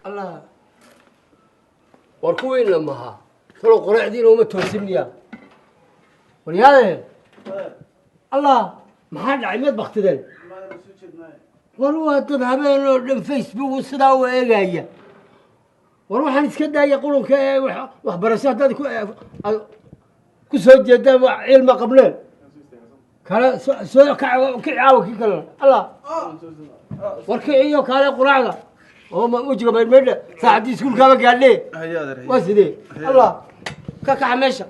الله وركوين لماها تلو قرع دين وما توسمنيا ولهذا الله ما حد عمد بختدل والله تذهبين فيسبوك وصدا وإيجاية وروح نتكدى يقولون وحبرسات هذا كسر جدا علم قبله كلا سو كعاو كلا الله وركعيه كلا قرعة هم وجهه بالمدة ساعد يسكول كذا قال لي واسدي الله كعمشة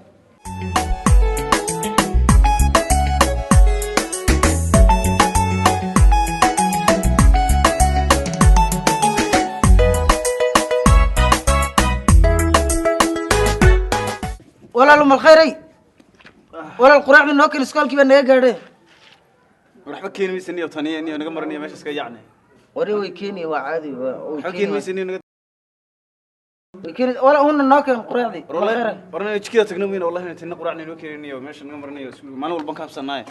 ولا لهم الخيري ولا القراع من نوكل سكول كيف نيجا قاعد مرحبا كيني ميسني وطنية إني أنا قمرني ماشي سكاي يعني وري كيني وعادي حكين ميسني أنا كيني ولا هون النوكل القراع دي ولا غيره ورنا يشكي تقنوين والله أنا تنا قرعني نوكيني وماشي قمرني ما نقول بنك بسناي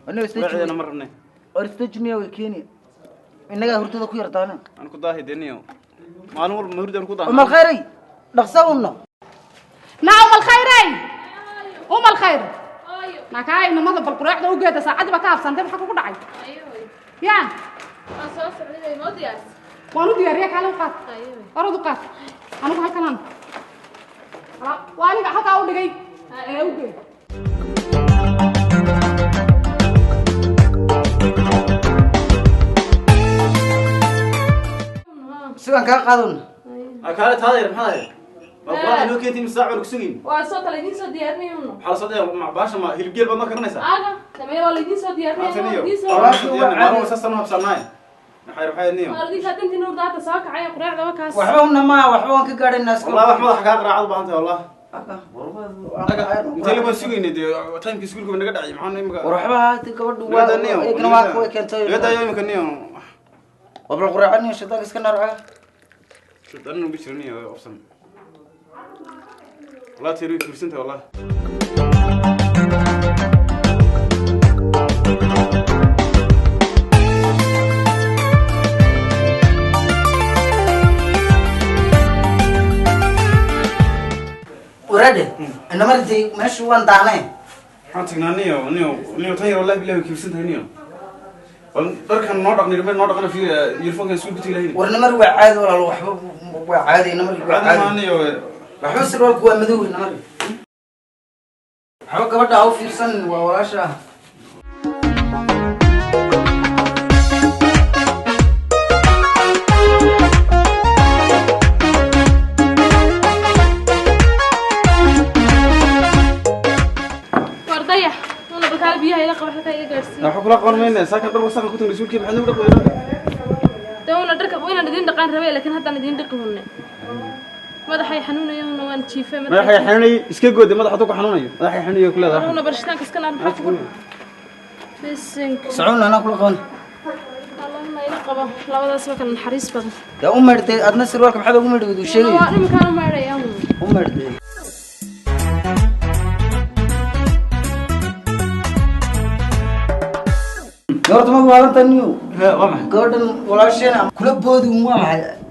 أنا استجني أنا مرني استجني وكيني إنك هرت ذا كوير تانا أنا كده هيدني ما نقول مهرد أنا كده أم الخيري نقصونا نعم الخيرين هم الخير نكاي إن ماذا بالقراع ده وجد ساعات بكاف سنتين حكوا كل عين يا أساس عندي مودياس وانو دياريك على وقت أرد وقت أنا كهال كمان وأنا حتى أقول لك أوكي سوى كان قادون أكلت هذا محاي والله نوكيتي مساعد وكسوين وصوت اللي صوت ديارني منه حال صدق مع باشا ما هيلجيل بدنا كرنيسا أنا تمام والله صوت ديارني ما هو أساسا ما بسناي نحير حي النيو أرضي شاتين نور ذات ساق عيا قراع ده وكاس وحبهم ما وحبهم كقارن الناس والله أحمد حكاك راعد بانت والله أنت اللي بسوين دي تايم كسكولكم نقدر عيم عن يمك ورحبها تكبر دوا يمكن ما كوي كنت يدا يوم كنيو وبل القراع عني شتاق اسكنر على شو تانو بيشرني أصلا والله تيري كرسنت والله ورده أنا مرتي ماشي وان دانه حاتنا نيو تاير والله بالله كرسنت نيو دركان نودق نيرمن نودق أنا في يرفون كان سوق بتيجي ورنمر وعاد ولا وحب وعادي نمر هذا ما نيو وحوس الوالد هو مذوب نمر حبك بدأ أو في سن ووراشة وردية أنا بكال بيها إلى قبل حتى يجلسين أحب لا قانون مين ساكن برا وساكن كنت نسول كيف حنا نقول تونا درك وين ندين دقان ربي لكن هذا ندين دقهن ماذا حي حنونة يوم وان تشيفه ما حي حنوني اسكي جود ما حطوك حنوني ما حي حنوني كل هذا أنا برشتان كسكن أنا بحكي بسنك سعونا أنا كل قون اللهم إلى قبل لا ولا سوى كان حريص بدن يا أمرتي أدنى سروالك بحاجة أمرتي بدو شيء أنا مكانه ما رأيهم أمرتي قلت ما قالت تنيو قلت ولا شيء كل بود وما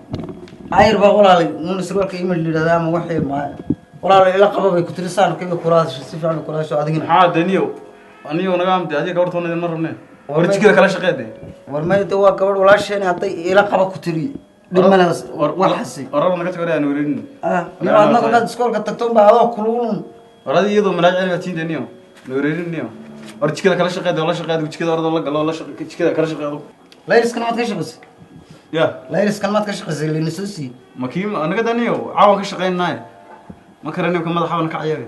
عاير بقول على من سروالك يمل اللي ده ما وحي ما ولا لا قبل كترسان كيف كراش سيفعل كراش أدين حاد أنيو نقام دي أجي قرط هون مرة منين ورجع كذا كلاش قيدي ورما يتوا قبل ولا شيء حتى إلى قبل كتري لما وحسي ورا نقطة كذا نورين ما أنا قلت سكول كتكتم بعضه كلون ورا دي يدو مراجع لي بتين دنيو نورين نيو ورجع كذا كلاش قيدي ولا شقيدي وش كذا أرض الله ولا كذا كلاش قيدي لا يرسك ما تكشف بس يا لا يرسك ما تكشف بس اللي نسوسي ما كيم أنا قد أنيو عاون كشقين ناي ما كرني وكم ماذا حاول نكعيري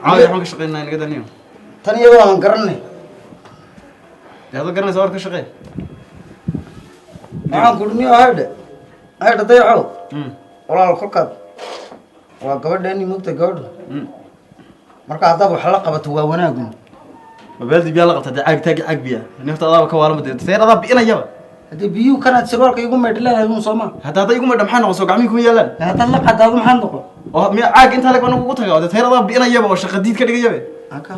عاون كشقين ناي قد أنيو تاني يوم قرني هذا قرني صور كشقين معاهم كلني هذا ضيعوا ولا الكركب ولا قبل داني مقت قبل مركا عذاب حلقة بتوا وناقم ما بلدي بيلا قطع عاق تاج عاق بيا نفط أضرب كوالم بدي تسير أضرب بينا جبا هذا بيو كانت سروالك يقوم ما يدلها يقوم صوما هذا يقوم ما دحين نقصو قاعمين كم يالان هذا اللي قد هذا محل نقول عاق انت لك انا ugu tagaa wada tayradaa biina yaba oo shaqadiid ka dhigay yabe هكا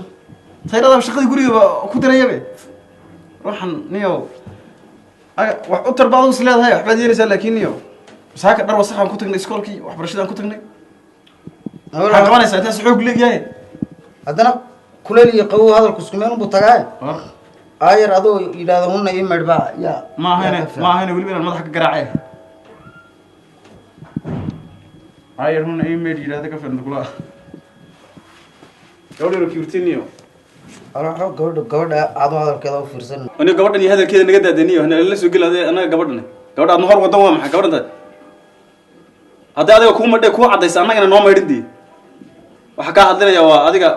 tayradaa shaqadii guriga ku diray yabe ruuxan niyo wax u tarbaado is leedahay waxba yeelaysaa laakiin niyo saaka dhar wasaxan ku tagnay iskoolkii waxbarashadaan ku tagnay waxaan qabanaysaa intaas xoog leeyahay haddana kuleel iyo qabow hadalku isku meel unbuu tagaay aayar adoo yidhaahdo hunna ii medhba yaa ma ahayne weliba inaan madaxa ka garaacay aayar hunna ii medh yidhaahda ka filan kula gabadha kiirtiniyo araxo gabadha adoo hadalkeeda u fiirsan ani gabadhan iyo hadalkeeda naga daadaniyo hana la soo geladay anaga gabadhan aad hor wadan waa maxay gabadhan hadda adiga ku madhay ku cadaysa anagana noo maydhindii waxa ka hadlinaya waa adiga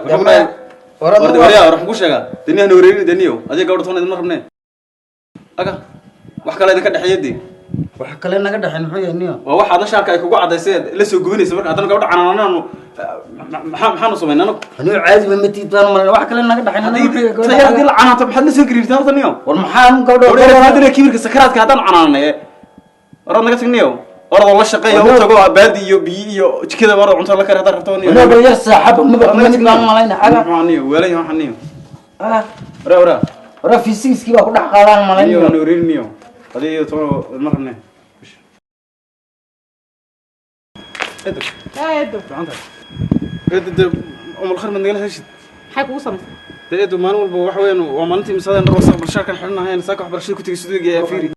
waraya ku sheega daniya nooreeyay daniyo adiga gabadha toonada ma rabnee aga wax kale idin ka dhaxeeyay wax kale naga dhaxin muxuu yahay niyo waa waxa adan shaarka ay kugu cadaysay la soo gubinaysa marka hadan gabadha canaanano maxaan u sameynaa anigu caadi ma matid baan maray wax kale naga dhaxin tayar dil canaanta maxaad la soo gariirtaa horta niyo war maxaan gabadha hadda kibirka sakaraadka hadan canaanay orad naga tagniyo orad la shaqeeyo u tago baadi iyo biyo iyo jikada war cunto la kar hadda rabto niyo anigu bal yar saaxab ma matid baan malayna aga niyo weelay waxan niyo ora physics-kii baa ku dhax qaadaan malayna niyo nooreeyniyo adiga toon ma rabnee eedo eedo umul khar madnagala heshid maxay kugu samaysay eedo maalin walba wax weyn waa maalintii misadan dhar wasaq barshaarkan xirnahayn saaka waxbarashada ku tagay sidoo fiiri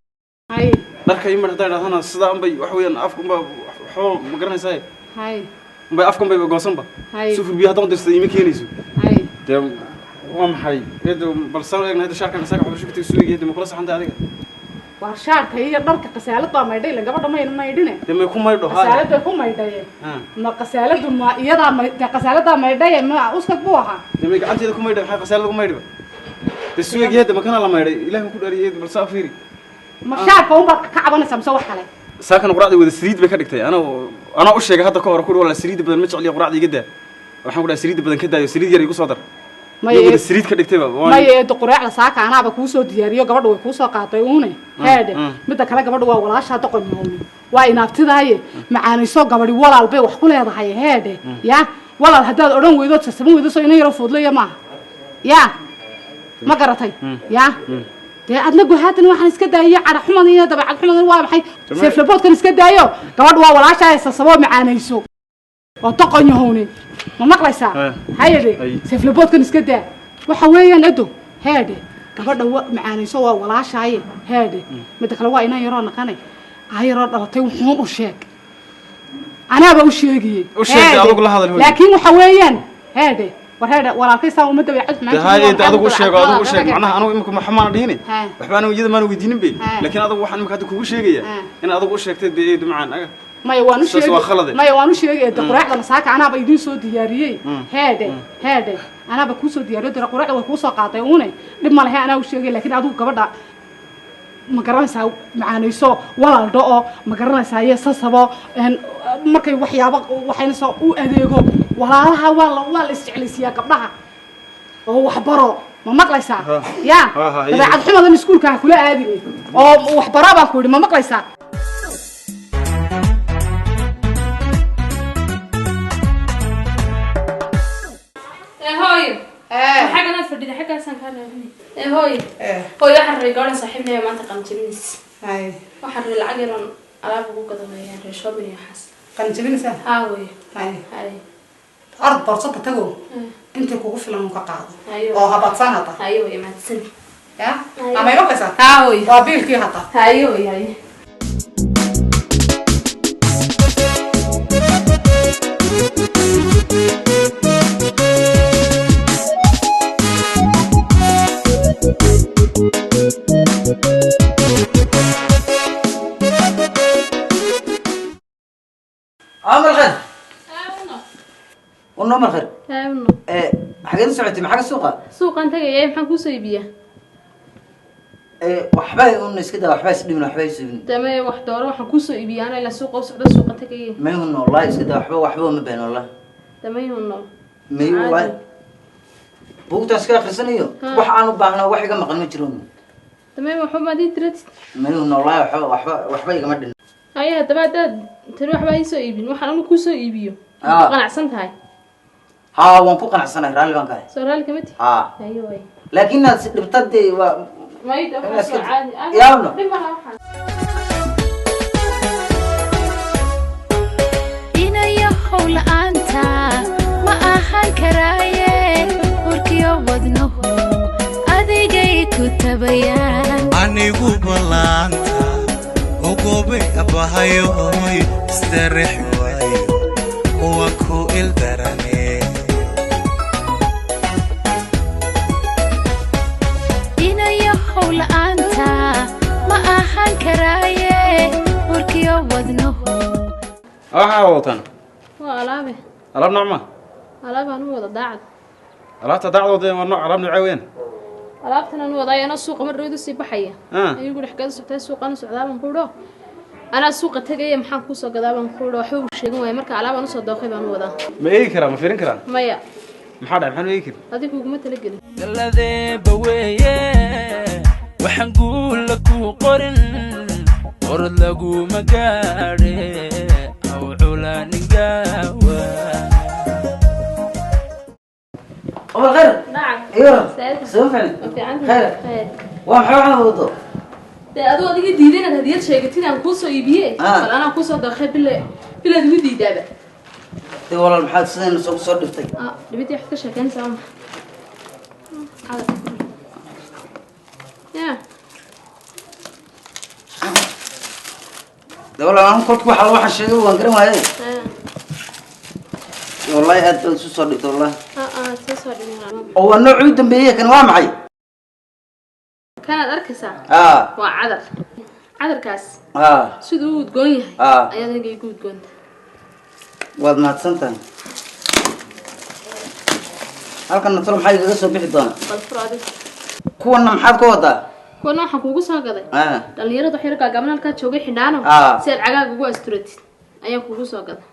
hay dharka imar hadaa dhahana sida anbay wax weyn afka umba waxba ma garanaysaa hay umba afka umba goosanba sufur biyo hadan dirtay ima keenayso hay de waa maxay eedo bal soo eegna hada shaarkan saaka waxbarashada ku tagay sidoo ma kula saxanta adiga war shaarka iyo dharka qasaalad baa maydhay la gabadha maydhine de may ku maydho qasaalada ku maydhay ma qasaaladu ma iyada qasaalada maydhay ma uska buu ahaa de may gacanteeda ku maydhay waxa qasaalada ku maydhay de suugeeda ma kana la maydhay ilaahay ku dhaariyay bal saa fiiri ma shaarka un baa ka cabanaysa mise wax kale saakan quraacda wada saliid bay ka dhigtay ana u sheegay hadda ka hor ku wala saliid badan ma jecliyo quraacda iga daa waxaan ku dhahay saliid badan ka daayo saliid yar igu soo dar wada saliid ka dhigtay ma yeedo quraacda saaka anaaba kuu soo diyaariyo gabadha way kuu soo qaatay uune heede midda kale gabadha waa walaasha doqon maawni waa inaabtidahay macaanayso gabadhi walaal bay wax ku leedahay heede ya walaal hadaad oran weydo sasaban weydo soo inay yaro foodlaya ma ya ma garatay ya dee adna gohaatan waxaan iska daayiyo cadha xuman iyo dabacad xuman waa maxay seeflaboodkan iska daayo gabadh waa walaasha sasabo macaanayso oo doqon yahowni ma maqlaysaa hayade seeflaboodkan iska daa waxa weeyaan ado heede gabadha macaanayso waa walaashaaye heede midda kale waa inaan yaroo naqanay ayaroo dhalatay wuxuun u sheeg anaaba u sheegiyey laakiin waxa weeyaan heede war heede walaalkay saa uma dabeecad maxay inta adigu u sheeg macnaha anigu imka maxamaan dhihine waxba anigu iyada maan weydiinin be laakiin adigu waxaan imka hadda kugu sheegaya in adigu u sheegtay beeyd macaan aga maya waan u sheegay quraacda masaaka anaaba idin soo diyaariyey heede anaaba kuu soo diyaariyo dira quraacda way kuu soo qaatay uune dhib ma lehe anaa u sheegay laakiin adigu gabadha ma garanaysaa macaanayso walaaldo oo ma garanaysaa iyo sasabo markay waxyaabo waxaynayso u adeego walaalaha waa la isjeclaysiiyaa gabdhaha oo waxbaro ma maqlaysaa ya dabeecad xumadan iskuulka ha kula aadine oo waxbaro baan ku yidhi ma maqlaysaa حاجة فردي حاجة سانكارة هوي هوي أحرر قارن صاحبنا ما تقنجلنيس هاي وحرر العجل على أبوك كذا يعني شوبني حس قنجلنيس هاوي هاي هاي أرض فرصة تجو أنت كوقف لهم كقاعد أيوة هبط سنة أيوة يا ما تسني يا أما يروح بس هاوي وابيل كي هتا أيوة هاي عمر خير ونمر خير هاونا حاجة سمعتي محاجة سوقة سوق أنت جاي محن كوسي بيه وحباي ونس كده وحباي سليم وحباي سليم تمام وحدارة وحن كوسي بيه أنا إلى سوق وسعد السوق أنت جاي ما يهون والله كده وحباي ما بين والله تمام والله ما يهون والله بوقت أسكار خسنيو وح أنا بعنا وح جم قلنا جرون تمام وحب ما دي ترت ما يقولنا والله وحبا يقمدن هاي هذا بعد تروح بقى يسوي يبين وحنا نقول كوسو يبيو قناع سنت هاي ها وان كو قنعسنay raali baan kahay سؤال كمتي ها ايوه laakiin aad dhibtadii waa ما يدفع عادي يلا inaya howl aanta ma ahan karaaye urkiyo wadnuhu adigay ku tabayaan anigu balaanta ogobe abahayo hoy istarix waayo wa ku ildarane inaya howl aanta ma ahan karaaye urkiyo wadnuhu waxa watan والله alaab nocma alaab aan wada daacad alaabta daacdooda waa nooc alaab nooc weyn alaabtan aan wada ayana suuqa mar dhow si baxaya ayuu dhexgal socday suuqana socdaaban ku dhoo ana suuqa tagay maxaan ku soo gadaaban ku dhoo waxa uu sheegan way marka alaab aan soo dooqay baan wada ma eegi karaa ma fiirin karaa maya maxaa dhacay maxaan eegi karaa adigu kuma talagelin galadeeba weeye waxaan guula ku qorin qorad laguma gaadhe aw culanigawa أول خير نعم أيوة سألت سوف يعني في عندي خير خير ومحوها وضو adoo adiga diiday inaad hadiyad sheegatid aan ku soo iibiyay bal ana ku soo daqay bila digu diidaba دي والله المحاد سنين سوق صور دفتي دبيتي wax ka sheekeynaysaa ma يا دي والله أنا كنت بحال واحد شيء وانقرم هاي والله هاد سوق صور دفتي والله تصور لي هو النوع عيد بيه كان وامعي كان أركسا وعذر عذر كاس سدود قوي أيضا يقول قوي واد ما تسنتن halkan natro maxay iga soo bixi doona balfraadi kuwana maxaad ka wadaa kuwana waxaan kuugu soo gaday dhalinyarada xirka gaabna halka joogay xidhaano si aad cagaaga ugu asturatid ayaan kuugu soo gaday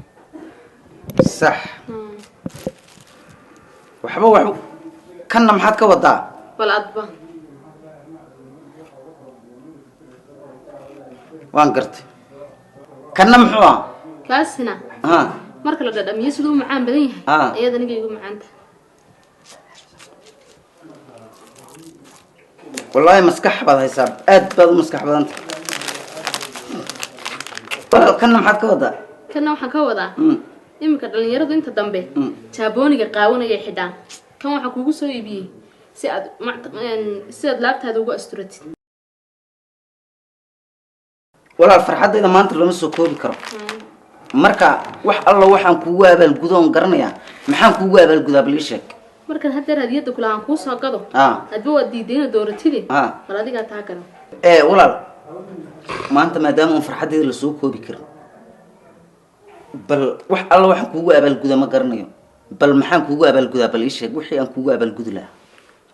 sax waxba kanna maxaad ka wadaa bal adba waan gartay kanna muxuu ah kaasina marka la dhadhamiyo sidoo macaan badan yahay ayada aniga igu macaanta wallahi maskax baad haysaa aad baad u maskax badanta kanna maxaad ka wadaa kanna waxaan ka wadaa iminka dhalinyaradu inta dambe jaabooniga qaawanaya xidhaan kan waxaan kuugu soo iibiyey si aad laabtaada ugu asturatid walaal farxadayda maanta lama soo koobi karo marka wax alla waxaan kuugu abaalgudoon garanayaa maxaan kuugu abaalgudaa bal ii sheeg markan haddeer hadiyada kula aan kuu soo gado hadba waad diidayna dooratide bal adigaa taa garan walaal maanta maadaama aan farxadayda lasoo koobi karin bal wax alla waxaan kuugu abaalgudaa ma garanayo bal maxaan kuugu abaalgudaa bal ii sheeg wixii aan kuugu abaalgudi lahaa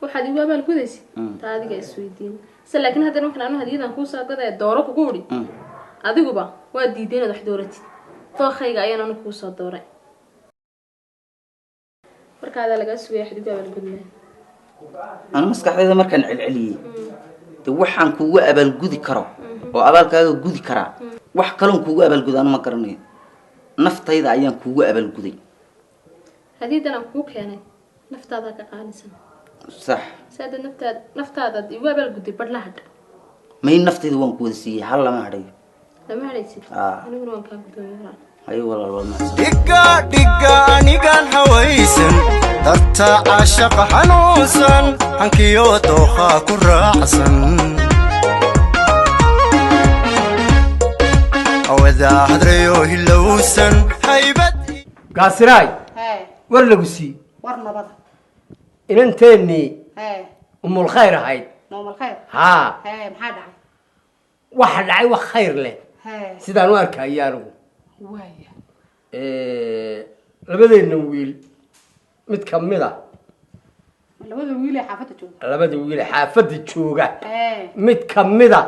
waxaad igu abaalgudaysa taa adiga isweydiin se laakiin haddeer markan anu hadiyadan kuu soo gada dooro kugu udhi adiguba waad diiday inaad wax dooratid dookhayga ayaan anu kuu soo dooray markaadaa lagaa sugaya waxaad igu abaalgudlahay anu maskaxdayda markaan celceliyey de waxaan kuugu abaalgudi karo oo abaalkaaga gudi karaa wax kaloon kuugu abaalguda anu ma garanayo naftayda ayaan kuugu abaalguday hadiyadan aan kuu keenay naftaadaa ka qaalisan صح سادة نفتاد يوابل قدي بدلا هاد ما هي نفتي دوان كوسي هلا ما هري لما هريتي أنا من وين كان بدو يفرح أي والله والله دقا نيجان حويسن درتا عاشق حنوسن حنكيو دوخا كراعسن أوذا هدريو هلوسن هيبت قاسراي ولا قسي ورنا بضع inanteennii umul khayr ahayd haa waxa dhacay wax khayr leh sidaan u arkaya anigu labadeenna wiil mid ka mid a labada wiil ee xaafadda jooga mid ka mid a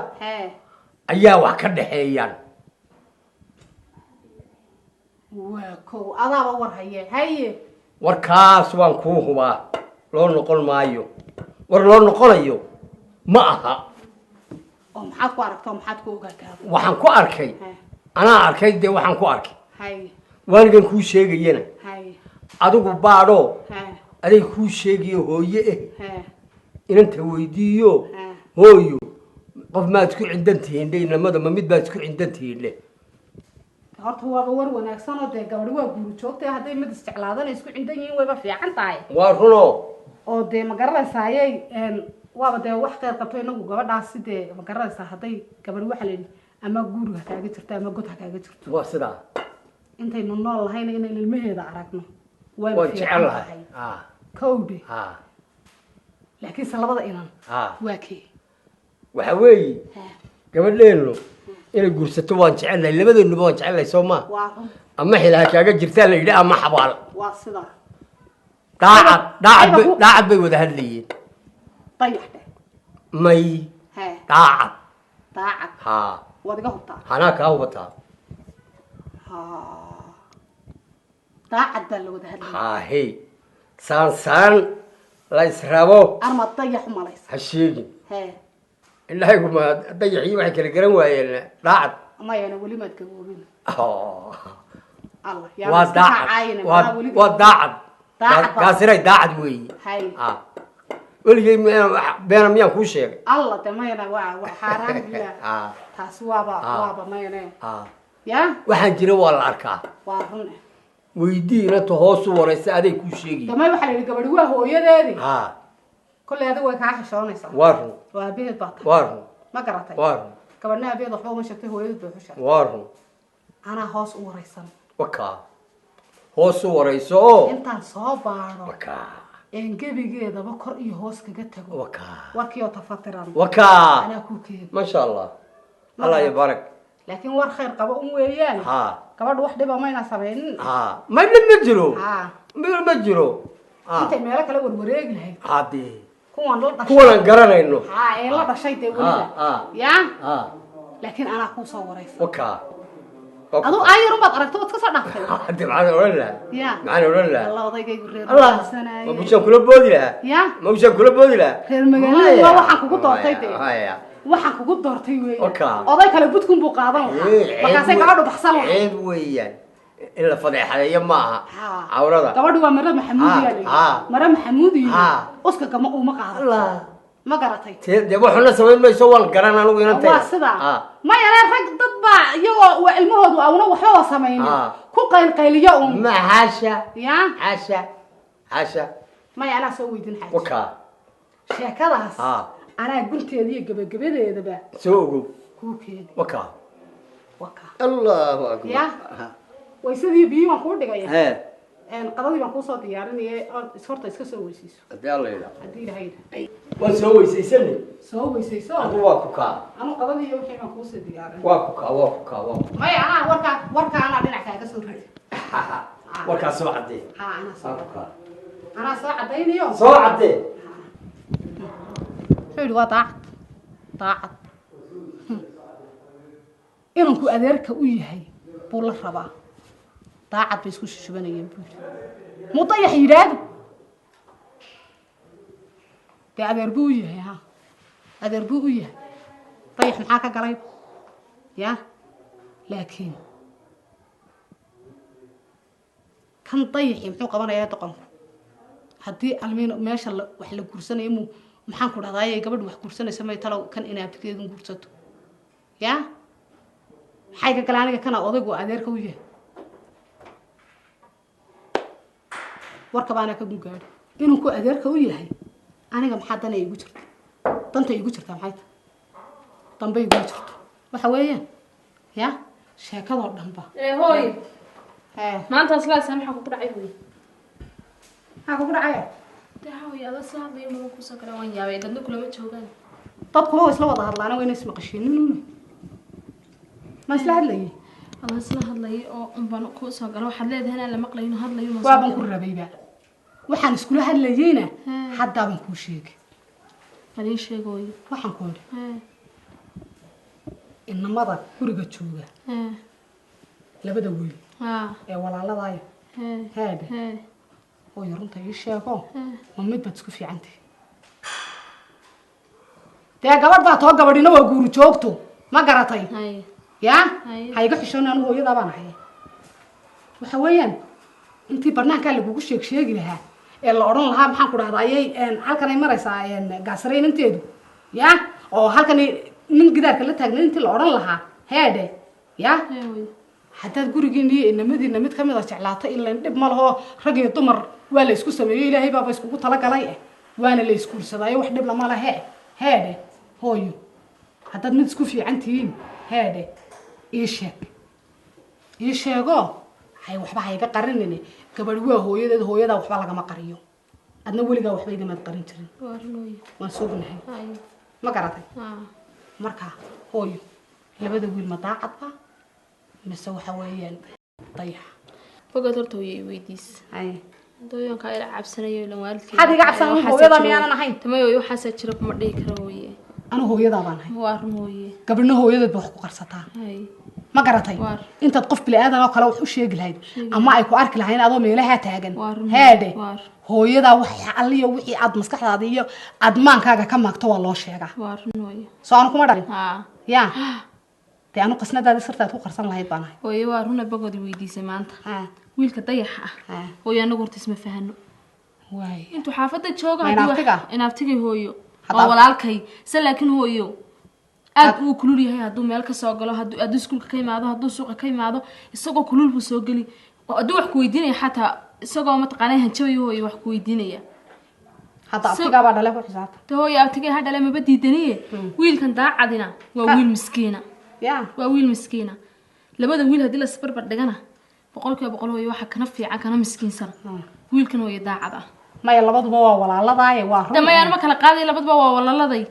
ayaa wax ka dhexeeyaan warkaas waan kuu hubaa loo noqon maayo war loo noqonayo ma aha maxaad ku aragtay maxaad ku ogaataa waxaan ku arkay anaa arkay dee waxaan ku arkay hay waaligan kuu sheegayana hay adigu baadho hay aday kuu sheegayo hooye hay inanta weydiiyo hooyo qof maad isku cindan tihiin inamada ma mid baad isku cindan tihiin le horta waaba war wanaagsan oo dee gabadhi waa guur joogtay hadday mid isjeclaadana isku cindan yihiin wayba fiican tahay waa runo oo dee ma garanaysaayey waaba dee wax qeyr qabto inagu gabadhaasi dee ma garanaysaa hadday gabadhi waxa layidhi ama guur ha kaaga jirto ama god ha kaaga jirto waa sidaa intaynu nool lahayna inaynu ilmaheeda aragno waan jecel lahay kowde laakiinse labada inan waa kee waxa weeye gabadheennu inay guursato waan jecelnahay labadeennuba waan jecelnahay soo maa ama xilaha kaaga jirtaa la yidhi ama xabaal waa sidaa daacad bay wada hadlayeen dayax dheh may daacad haa waad iga hubtaa hanaa kaa hubataa daacad baa la wada hadlaya haahey saan la israbo arma dayax umalaysa ha sheegin indhahaygu ma dayaxii waxay kala garan waayeen daacad mayana weli maad gaboobin waa daacad kaasiray daacad weeye weligay beena miyaan kuu sheegay alla de mayana waa xaaraan bila taasi waaba mayane ya waxaan jira waa la arkaa waa run weydii inanta hoosu waraysa aday kuu sheegay damay waxaa la yidhi gabadhi waa hooyadeedi kolley adiga way kaa xishoonaysaa waa run waa abeed baa tahay waa run ma garatay waa run gabadhna abeed waxba uma sheegtay hooyadeed bay xushaa waa run anaa hoos u waraysan wakaa hoosu warayso oo intaan soo baadho wakaa gebigeedaba kor iyo hoos kaga tago warkiioo tafatiran wakaa anaa kuu keeda maasha allah allah iyo barak laakiin war khayr qabo un weeyaan gabadha wax dhiba mayna samaynin ma dhib ma jiro ma jiro intay meelo kale warwareegi lahayd hadee kuwan garanayno ee la dhashay dee weliba ya laakiin anaa kuu soo waraysa wakaa aduu aayarun baad aragto waad ka soo dhaaftay hadde maxaan odhan lahaa ya maxaan odhan lahaa alla odaygaygu reer ma bushaan kula boodi lahaa ya ma bushaan kula boodi lahaa reer magaalada waa waxaan kugu doortay dee waxaan kugu doortay wey oday kale budkun buu qaadan lahaa markaasay gabadhu baxsan lahaa ceeb weeyaan in la fadeexadeeyo ma aha cawrada gabadhu waa mare maxamuud mare maxamuud iyo uska gama uma qaadan ma garatay dee waxuna samayn mayso waan garan anigu inantay waa sidaa maya rag dad baa iyagoo waa ilmahoodu awna waxba waa samaynin ku qaylqayliyo un ma xaasha ya xaasha maya anaa soo weydin xaaja wakaa sheekadaas anaa gunteeda iyo gabagabadeedaba soo ogow kuu keeni wakaa allahu akbar ya waysadii biyi waan kuu dhigaya qadadii baan kuusoo diyaarinaya horta iska soo weysayso haddii alla yidhaa haddii ilahay yidhaa waan soo weysaysanay soo weysayso adu waa ku kaa anu qadadii iyo wixii baan kuusoo diyaarin waa ku kaa maya anaa warkaa anaa dhinac kaaga soo ridi warkaa soo caddee anaa soo caddaynayo soo caddee wuxuu yidhi waa daacad inanku adeerka u yahay buu la rabaa daacad bay isku shushubanayeen buu yidhi muu dayax yidhaahdo dee adeer buu u yahay adeer buu u yahay dayax maxaa ka galay ya laakiin kan dayaxii muxuu qabanayaa doqonku haddii almiin meesha wax la guursanayo maxaan ku dhahdaayay gabadhu wax guursanaysa may talow kan inaabtigeedun guursato ya maxay ka gala aniga kana odaygu adeerka u yahay warkaba anaa ka gugaadhi inuu ku adeerka u yahay aniga maxaa dana igu jirta danta igu jirtaa maxay tahay dambe igu jirto waxa weeyaan ya sheekadoo dhanba hooy maanta islaasa maxaa kugu dhacay hooy maxaa kugu dhacay hooy ada saabay ma ku soo kala waan yaabay dadna kulama joogaan dadku waa isla wada hadlaana wayna ismaqashiinin ma isla hadlayay ama isla hadlayay oo unban ku soo galo waxaad leedahay inaan la maqlayno hadlayo ma waa ban ku rabayba waxaan iskula hadlayayna hadda ban ku sheegay hadii sheegoy waxaan ku yiri inamada guriga jooga labada wiil ee walaaladaay haada oo yarunta ii sheego ma mid bad isku fiicantahay dee gabadh baa too gabadhina waa guuri joogto ma garatay haye yaa Haye. ha iga xishoon anigu hooyadaa baan ahay waxa weeyaan intii barnaankaa lagugu sheegi lahaa ee la odhan lahaa maxaan ku dhahdaa ayay halkan ay maraysaa gaasarayn inteedu yaa oo halkan nin gidaarka la taagna intii la odhan lahaa heedhe yaa haddaad gurigiinii inamadiina mid kamid a jeclaata ilan dhib ma laho rag iyo dumar waa la isku sameeyo ilaahay baaba iskugu talagalay waana la iskuursadaayo wax dhib lama lahe heedhe hooyo haddaad mid isku fiican tihiin heedhe ii sheego hay waxba hayga qarinine gabadh waa hooyadeed hooyadaa waxba lagama qariyo adna weligaa waxba igamaad qarin jirin waan sugnahay ma garatay marka hooyo labada wiil ma daacadba mise waxa weeyaan dayax fogaad horta hooyo weydiis dooyanka ila cabsanayo ilan waalidkii had iga cabsan hooyada miyaanan ahayn tamayo waxaas jira kuma dhihi karo hooye anu hooyadaa baan ahay waa run hooye gabadhna hooyadeed ba wax ku qarsataa ma garatay intaad qof bili aadan oo kale wax u sheegi lahayd ama ay ku arki lahayn adoo meelaha taagan heedhe hooyadaa wax alliyo wixii aad maskaxdaada iyo admaankaaga ka maagto waa loo sheegaa waa run hooye soo anu kuma dhalin yaa dee anu qasnadaadi sirtaad ku qarsan lahayd baan ahay hooye waa runa bagoodi weydiisay maanta wiilka dayaxa ah hooyo anagu horta isma fahano intuu xaafadda jooga inaaftigay hooyo oo walaalkay se laakiin hooyo aad uu kulul yahay hadduu meel ka soo galo hadduu iskuulka ka imaado hadduu suuqa ka imaado isagoo kulul buu soo geli hadduu wax ku weydiinaya xataa isagoo mataqaanay hanjabayo hooyo wax ku weydiinaya hadda abtigaabaa dhale ku xisaabta te hooyo abtigay ha dhale maba diidaniye wiilkan daacadina waa wiil miskiina waa wiil miskiina labada wiil haddii la isbarbar dhigana 100% hooyo waxa kana fiican kana miskiinsan wiilkan hooyo daacad ah maya labaduba waa walaaladaaye waa run damayaan ma kala qaaday labaduba waa walaaladay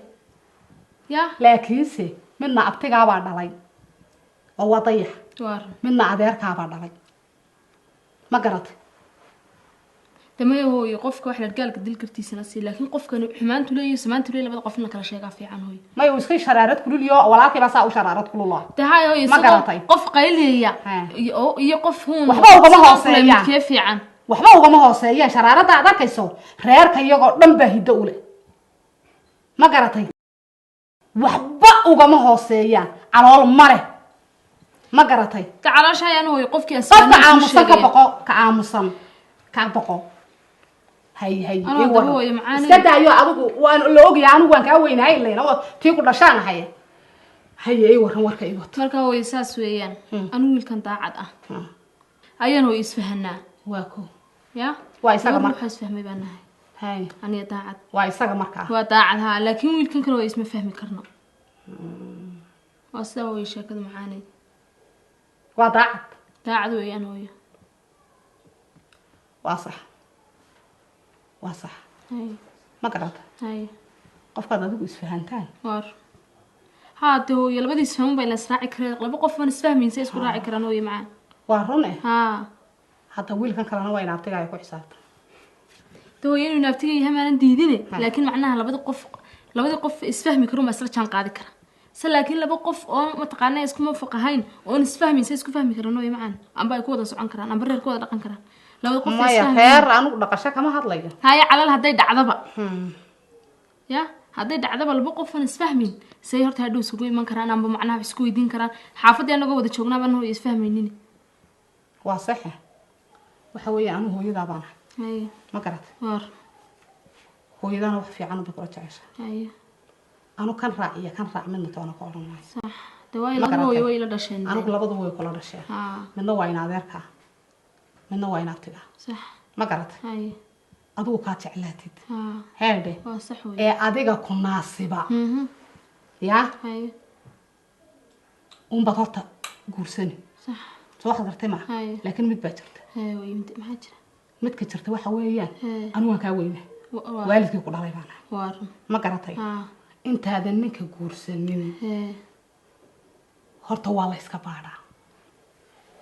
yaa laakiinse midna abtigaabaa dhalay oo waa dayax midna adeerkaabaa dhalay ma garatay damayo hooyo qofka wax la gaalka dil kartiisana si laakiin qofkan xumaantu leeyahay samaantu leeyahay labada qofna kala sheegaa fiican hooyo may uu iska sharaarad kulul walaalkii baa saa u sharaarad kulul ah tahay hooyo ma garatay qof qayliya iyo qof huun waxba ugama hooseeya kee fiican waxba ugama hooseeya sharaarada aad arkayso reerka iyagoo dhan baa hiddo u leh ma garatay waxba ugama hooseeya calool male ma garatay ka calooshaayaan hooyo qofkii asbaana aamusan ka boqo hay iska daayo adigu waan la ogyahay anigu waan kaa weynahay ilayna oo tii ku dhashaan ahay haye ay waran warka igu marka hooyo saas weeyaan anu wiilkan daacad ah ayaan hooyo isfahanaa waa ko ya waa isaga marka isfahmay baan nahay hay aniga daacad waa isaga marka waa daacad ha laakiin wiilkan kale waa isma fahmi karno waa sida hooyo sheekada macaanay waa daacad weeyaan hooyo waa sax ma garata qofkaad adigu isfahantaan haade hooyo labadii isfahman baa la israaci kareen laba qof aan isfahmaysa isku raaci karaan hooyo macaan waa run hadda wiilkan kalena waa inaabtigaaya ku xisaabta de hooyo inuu inaabtiga yahay maanan diidine laakiin macnaha labadii qof isfahmi karo ma isla jaan qaadi kara se laakiin laba qof oo mataqaana isku mafaq ahayn oon isfahmaysa isku fahmi karaan hooyo macaan amba ay ku wada socon karaan amba reer ku wada dhaqan karaan labada qof maya reer anigu dhaqasho kama hadlayo haya calal hadday dhacdaba ya hadday dhacdaba laba qof aan isfahmin say horta hadhow isugu iman karaan amba macnaha isku weydiin karaan xaafadii anagoo wada joognaa baan hooyo isfahmaynin waa saxa waxa weeye anu hooyadaa baan ahay ma garatay hooyadaana wax fiican bay kula jecesha anu kan raac iyo kan raac midna toona ku odhan maayo sax dawaa laba hooyo way la dhasheen anigu labadu way kula dhasheen midna waa in adeerka midna waa in abtiga sax ma garatay adigu kaa jeclaatid heedhe ee adiga ku naasiba ya unbaad horta guursani soo waxaad gartay maa laakiin mid baa jirta midka jirta waxa weeyaan anigu waan kaa weyna waalidkii ku dhalay baan ahay ma garatay intaadan ninka guursanin horta waa la iska baadhaa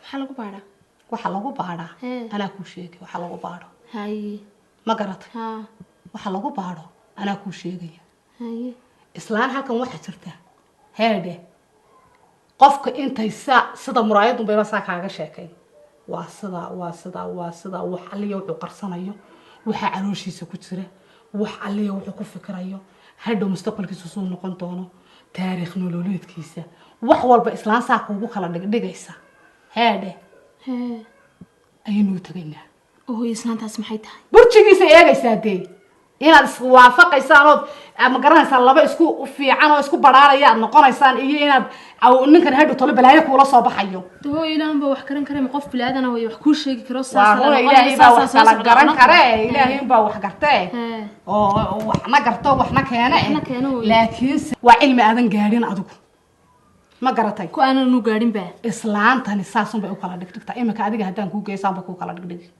maxaa lagu baadhaa waxa lagu baadhaa anaa kuu sheegay waxa lagu baadho ma garatay waxa lagu baadho anaa kuu sheegaya islaan halkan waxa jirta heedhe qofka intay sida muraayadun bayba saa kaaga sheekay waa sida wax alliya wuxuu qarsanayo waxa calooshiisa ku jira wax alliya wuxuu ku fikirayo hadhow mustaqbalkiisu soo noqon doono taariikh nololeedkiisa wax walba islaan saa kuugu kala dhigdhigaysa heedhe ayaynu tagaynaa oo islaantaas maxay tahay burjigiisa eegaysaa dee inaad iswaafaqaysaan oo ma garanaysaan laba isku fiican oo isku baraaraya aad noqonaysaan iyo inaad ninkan hadhow tolo balaayo kuula soo baxayo oo ilaahan baa wax garan kare qof bilaadana way wax ku sheegi karo saasana ilaahay baa wax kala garan kare ilaahay baa wax gartay oo waxna garto waxna keena laakiin waa cilmi aadan gaadhin adigu ma garatay ku aanan u gaadhin baa islaantani saasun bay u kala dhigtay imika adiga hadaan ku geeysan ba ku kala dhigdhig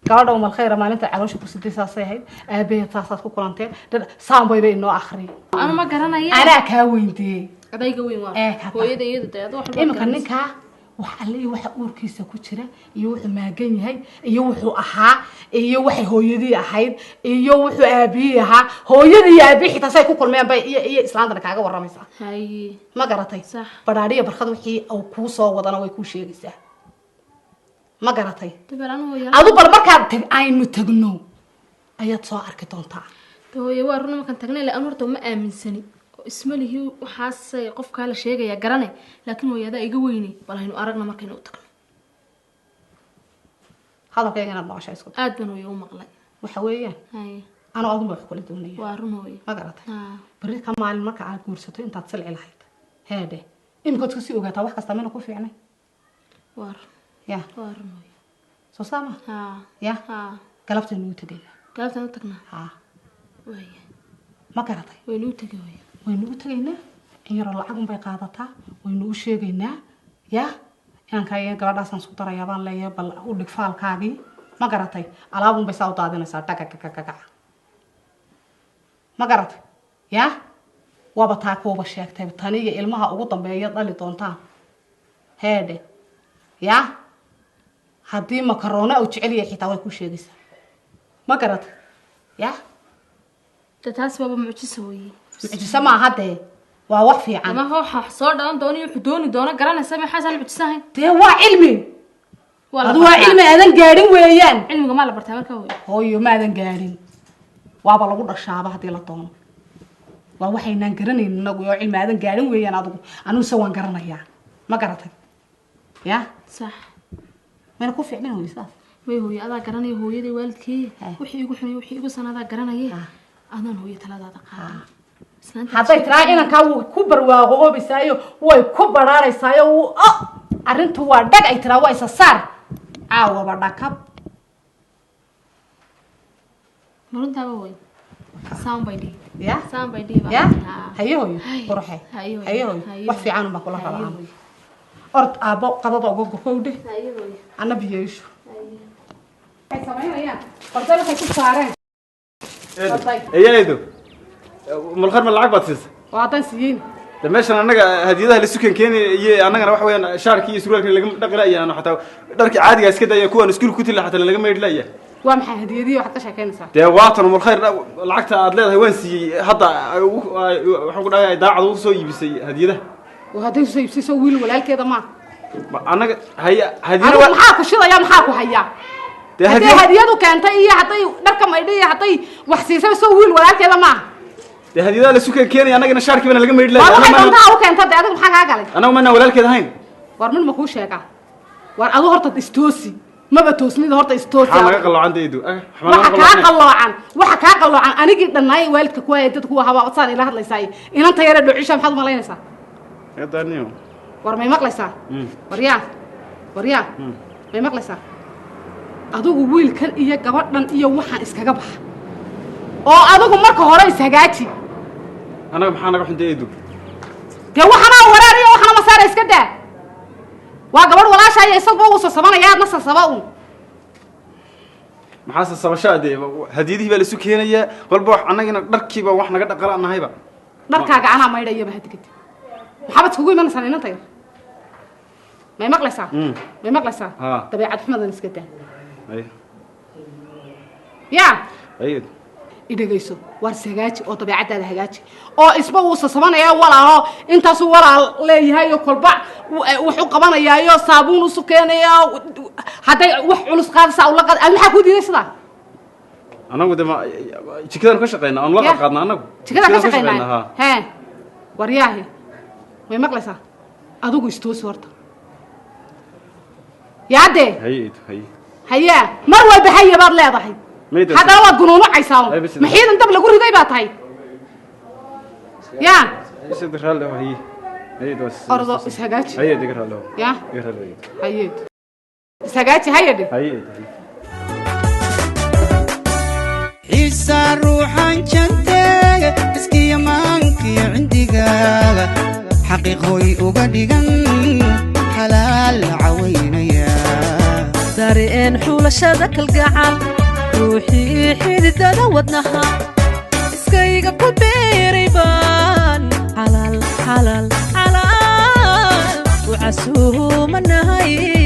gabadha umal khayr maalinta caloosha ku sidaysaa sahay aabe taasaad ku kulanteen dad saambay bay inoo akhri ana ma garanaya ana ka weyntee adayga weyn waa hooyada iyada dad wax imika ninka wax alle waxa uurkiisa ku jira iyo wuxuu maagan yahay iyo wuxuu ahaa iyo waxay hooyadii ahayd iyo wuxuu aabiyey ahaa hooyadii iyo aabiyey xitaa say ku kulmeen bay iyo islaantana kaaga waramaysaa hay ma garatay badhaadhiya barkad wixii uu ku soo wadana way ku sheegaysaa ma garatay adu bal markaad aynu tagno ayaad soo arki doontaa hooyo waa run markaan tagnay la horta ma aaminsani isma lihi waxaas qofka la sheegaya garane laakiin hooyada iga weynay bal aynu aragna markaynu u tagno hadalkayga inaad maqashay isku aad baan hooyo u maqlay waxa weeyaan ana adigu wax kula doonaya waa run hooyo ma garatay bari ka maalin marka aad guursato intaad silci lahayd heede imkood ku sii ogaataa wax kasta mana ku fiicnay waa ya waa run hooyo soo sama ya galabta inuu tagay galabta u tagnaa way ma garatay waynu u tagay hooyo waynu u tagaynaa in yar lacag un bay qaadataa waynu u sheegaynaa ya inaan kaaga gabadhaasaan isku darayaa baan leeyahay bal u dhig faalkaagii ma garatay alaabun bay saa u daadinaysaa dhagagagagaga ma garatay ya waaba taa kuuba sheegtay tani iyo ilmaha ugu dambeeya dhali doontaan heedhe ya haddii makaroona uu jecel yahay xitaa way ku sheegaysaa ma garatay ya taas waa mucjiso weeye mucjiso ma hadee waa wax fiican ama waxa soo dhalan doonay wuxuu dooni doona garanaysa ma xasan mucjisahay dee waa cilmi waa cilmi aadan gaadhin weeyaan cilmiga ma la bartaa marka hooyo ma aadan gaadhin waaba lagu dhashaaba haddii la doono waa waxaynaan garanayn inagu oo cilmi aadan gaadhin weeyaan adigu anigu se waan garanayaa ma garatay ya sax mana ku fiicnaan hooyo saas way hooyo adaa garanaya hooyadii waalidkii wixii igu xunay wixii igu sanadaa garanaya adaan hooyo taladaada qaada hadday tiraa inankaa wuu ku barwaaqoobaysaayo way ku baraaraysaayo arrintu waa dhag ay tiraa waa isa saar caawaba dhakab maruntaaba way saan bay dhii ya saan bay dhii ya haye hooyo qurxe haye hooyo wax fiican unbaa kula rabaa ord aabbo qadada uga gurkowdhe ana biyeesho waxay samaynayaan qorda waxay ku saareen eedo malkhar ma lacag baad siisay waadan siiyeen meeshan anaga hadiyadaha la sukan keenay iyo anagana wax weeyaan shaarkii iyo surwaalkii laga dhaqilaya xataa dharkii caadiga iska daya kuwan iskuul ku tila xataa laga meedlaya waa maxay hadiyadii wax ka sheekeynaysaa dee waatan malkhayr lacagta aad leedahay waan siiyey hadda waxaan ku dhahay daacad ugu soo iibisay hadiyadaha وهذا يسوي ويل ولا كذا ما أنا هيا هدية أنا محاكو شو يا محاكو هيا هدية كانت هي حتى نركم أيدي حتى وحسيسة يسوي ويل ولا كذا ما ده هدية لسوق كيني أنا جنا شارك بين اللي جميل لا أنا ما أنا كانت هذا هذا محاكا قال أنا ومن ولا كذا هين ورمن مكوش هيك ورأضو هرت استوسي ما بتوسني ده هرت استوسي أنا قلوا عن يدو وحكا قلوا عن أنا جد الناي والد كويه تدكوا هوا وصار إلى هذا ليساي إن أنت يا رب عيشة محض ملاين سا يدانيو ورمي مقلسا وريا ما مقلسا أدوغ ويل كان إياه قبضن إياه وحن إسكا قبح أو أدوغ مركو هورا إسكاجي أنا بحنا روح عند يدو ده وحنا وراري وحنا مسار إسكا ده وقبل ولا شيء يصبوا وصصبنا يا نص صباون محاس الصباشة دي هديدي بقى لسوق هنا يا والبوح أنا جينا نركب وإحنا قد قرأنا هاي بقى نركب أنا ما يدي بهديك محبت تقول من سنة طيب ما مقلسة ما مقلسة تبي عاد حمد نسكته أيه يا أيه إذا جيسو ورسجاتي أو تبي عاد هذا هجاتي أو اسمه وصصبنا يا ولا أنت صور لي هاي كل بعض وحقبنا يا صابون وسكان يا هذا وح على سقاد سأقول لك أنا حكودي نسلا أنا قد ما جكذا كشقينا أنا لا قادنا أنا جكذا كشقينا ها ورياه وين مقلسة أدوق يستوس ورطة يا عدي هيا مروة بحية بعض لا ضحي هذا هو الجنون عيساو محيط أنت بلا قولي ذي باتهاي يا يصير له هي دوس أرض إسهاجاتي هي دقرها له يا دقرها له هي إسهاجاتي هي دي عيسى روحان جنتك اسكي مانكي عندي قاغا حقيقوي وقديقن حلال عوينيا دارين حول شادك القعال روحي حيد ودنها اسكيقا كبيريبان حلال حلال حلال وعسوه منهاي